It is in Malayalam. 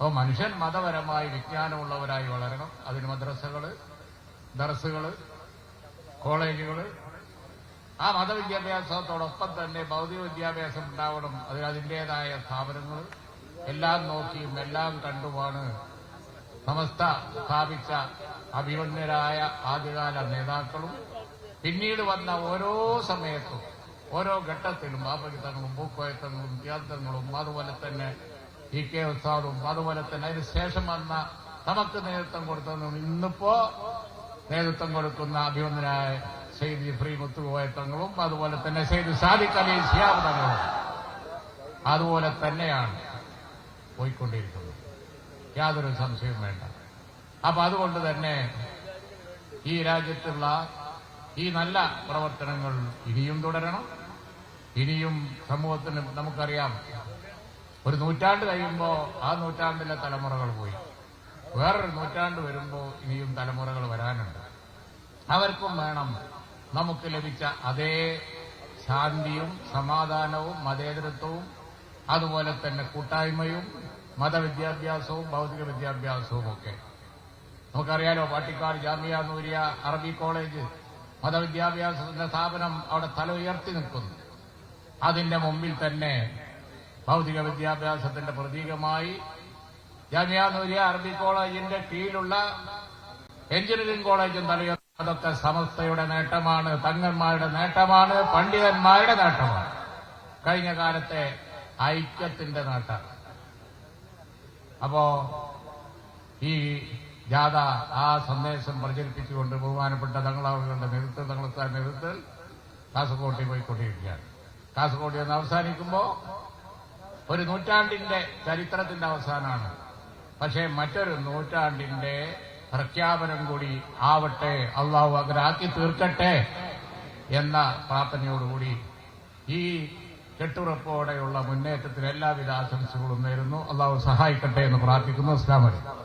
അപ്പോൾ മനുഷ്യൻ മതപരമായി വിജ്ഞാനമുള്ളവരായി വളരണം. അതിന് മദ്രസകൾ, ദർസുകൾ, കോളേജുകൾ, ആ മതവിദ്യാഭ്യാസത്തോടൊപ്പം തന്നെ ഭൗതിക വിദ്യാഭ്യാസം ഉണ്ടാവണം. അതിൻ്റെതായ സ്ഥാപനങ്ങൾ എല്ലാം നോക്കിയും എല്ലാം കണ്ടുമാണ് സമസ്ത സ്ഥാപിച്ച അഭിമന്യരായ ആദ്യകാല നേതാക്കളും പിന്നീട് വന്ന ഓരോ സമയത്തും ഓരോ ഘട്ടത്തിലും ബാപ്പകിത്തങ്ങളും പൂക്കോയത്തങ്ങളും ത്യാഗങ്ങളും അതുപോലെ തന്നെ കെ ഉസ്താദും അതുപോലെ തന്നെ അതിനുശേഷം വന്ന നമുക്ക് നേതൃത്വം കൊടുത്തതും ഇന്നിപ്പോ നേതൃത്വം കൊടുക്കുന്ന അഭിമന്യരായ സെയ്ദ് ജിഫ്രി മുത്തുകോയത്തങ്ങളും അതുപോലെ തന്നെ സെയ്ദ് സാദിഖ് അലി ശിഹാബ് തങ്ങളും അതുപോലെ തന്നെയാണ് പോയിക്കൊണ്ടിരിക്കുന്നത്. യാതൊരു സംശയവും വേണ്ട. അപ്പൊ അതുകൊണ്ട് തന്നെ ഈ രാജ്യത്തുള്ള ഈ നല്ല പ്രവർത്തനങ്ങൾ ഇനിയും തുടരണം. ഇനിയും സമൂഹത്തിന് നമുക്കറിയാം, ഒരു നൂറ്റാണ്ട് കഴിയുമ്പോൾ ആ നൂറ്റാണ്ടിലെ തലമുറകൾ പോയി, വേറൊരു നൂറ്റാണ്ട് വരുമ്പോൾ ഇനിയും തലമുറകൾ വരാനുണ്ട്. അവർക്കും വേണം നമുക്ക് ലഭിച്ച അതേ ശാന്തിയും സമാധാനവും മതേതരത്വവും അതുപോലെ തന്നെ കൂട്ടായ്മയും മതവിദ്യാഭ്യാസവും ഭൗതിക വിദ്യാഭ്യാസവും ഒക്കെ. നമുക്കറിയാലോ, പാട്ടിക്കാട് ജാമിയ നൂരിയ അറബി കോളേജ് മതവിദ്യാഭ്യാസത്തിന്റെ സ്ഥാപനം അവിടെ തല ഉയർത്തി നിൽക്കുന്നു. അതിന്റെ മുമ്പിൽ തന്നെ ഭൗതിക വിദ്യാഭ്യാസത്തിന്റെ പ്രതീകമായി ജാമിയ നൂരിയ അറബി കോളേജിന്റെ കീഴിലുള്ള എഞ്ചിനീയറിംഗ് കോളേജും തലയുയർത്തി. അതൊക്കെ സമസ്തയുടെ നേട്ടമാണ്, തങ്ങന്മാരുടെ നേട്ടമാണ്, പണ്ഡിതന്മാരുടെ നേട്ടമാണ്, കഴിഞ്ഞ കാലത്തെ ഐക്യത്തിന്റെ നേട്ടമാണ്. അപ്പോ ഈ ജാഥ ആ സന്ദേശം പ്രചരിപ്പിച്ചുകൊണ്ട് ബഹുമാനപ്പെട്ട തങ്ങളവരുടെ നേതൃത്വത്തിൽ കാസർഗോഡ് പോയിക്കൊണ്ടിരിക്കുകയാണ്. കാസർഗോഡ് എന്ന് അവസാനിക്കുമ്പോൾ ഒരു നൂറ്റാണ്ടിന്റെ ചരിത്രത്തിന്റെ അവസാനമാണ്. പക്ഷേ മറ്റൊരു നൂറ്റാണ്ടിന്റെ പ്രഖ്യാപനം കൂടി ആവട്ടെ, അള്ളാഹു അഗ്രാക്കി തീർക്കട്ടെ എന്ന പ്രാർത്ഥനയോടുകൂടി ഈ കെട്ടുറപ്പോടെയുള്ള മുന്നേറ്റത്തിന് എല്ലാവിധ ആശംസകളും നേരുന്നു. അള്ളാഹു സഹായിക്കട്ടെ എന്ന് പ്രാർത്ഥിക്കുന്നു. അസ്സലാമു അലൈക്കും.